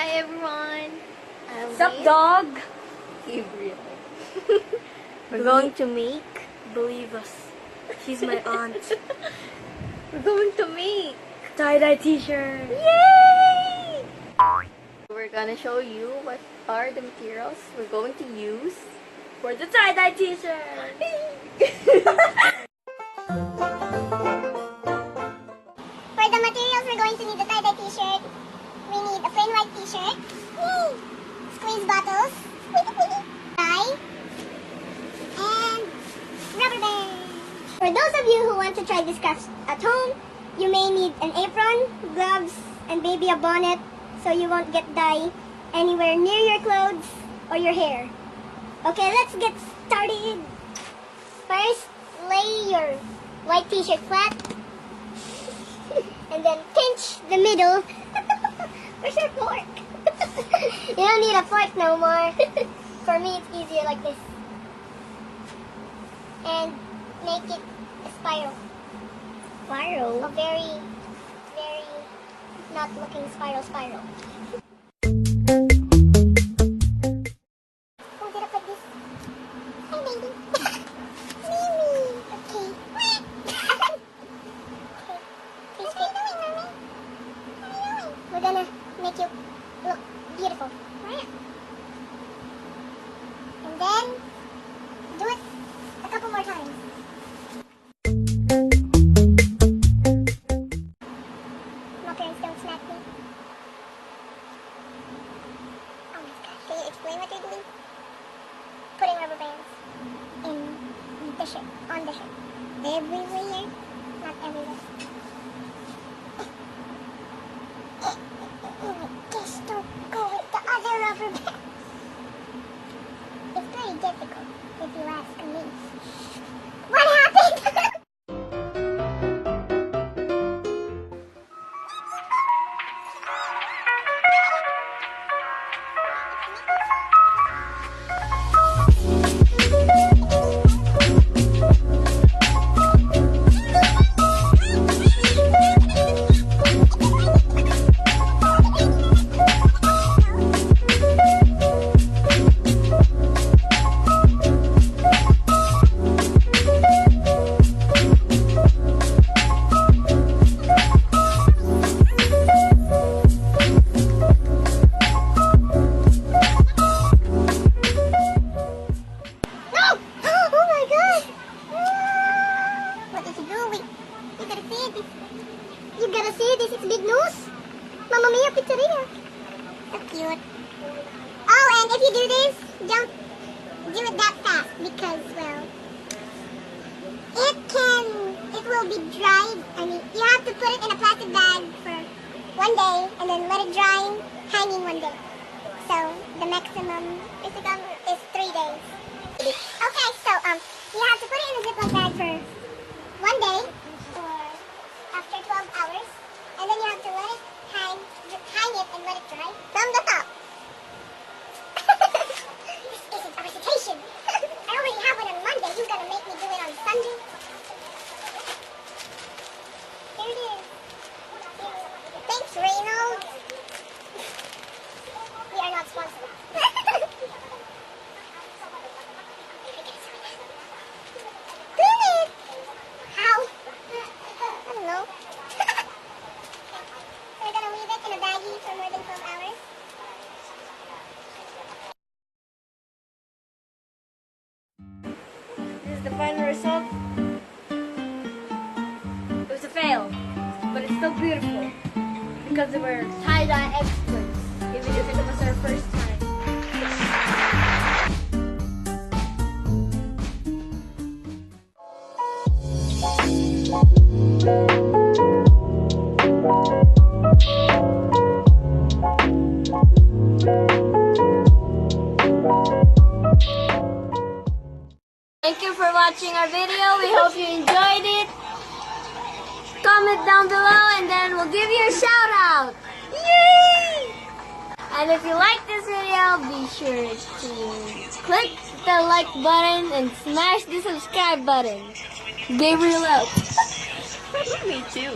Hi everyone. What's up, dog? Gaverielle. We're going to make, believe us, she's my aunt, We're going to make. tie-dye t-shirt. Yay! We're gonna show you what are the materials we're going to use For the tie-dye t-shirt. For the materials, we're going to need the tie-dye t-shirt. We need a plain white t-shirt. Squeeze bottles. Tie. And rubber band. For those of you who want to try this craft at home, you may need an apron, gloves, and maybe a bonnet so you won't get dye anywhere near your clothes or your hair. Okay, let's get started. First, lay your white t-shirt flat. And then pinch the middle. Where's your fork? You don't need a fork no more. For me, it's easier like this. And make it a spiral. Spiral. A very, very not looking spiral. Oh, did I put this? Hi, baby. Mimi. Okay. What are you doing, Mommy? What are you doing? We're gonna make you look beautiful. And then do it a couple more times. My parents don't smack me. Oh my gosh. Can you explain what you're doing? Putting rubber bands in the shirt, on the shirt. Everywhere. Not everywhere. Just don't go with the other rubber band. It's very difficult, if you ask me. What happened? You gotta see this, it's big news. Mamma Mia Pizzeria. So cute. Oh, and if you do this, don't do it that fast because, well, it will be dried. I mean, you have to put it in a plastic bag for 1 day and then let it dry hanging 1 day. So, the maximum is 3 days. Okay, so, you have to put it in a Ziploc bag for 1 day or after 12 hours, and then you have to let it hang it and let it dry from the top. This isn't a recitation. I already have one on Monday. You're gonna make me do it on Sunday? Here it is. Thanks, Reynolds. We are not sponsored. This is the final result. It was a fail, but it's still beautiful because we're tie-dye experts, even if it was our first time. Thank you for watching our video. We hope you enjoyed it. Comment down below and then we'll give you a shout out. Yay! And if you like this video, be sure to click the like button and smash the subscribe button. Gaverielle out. Me too.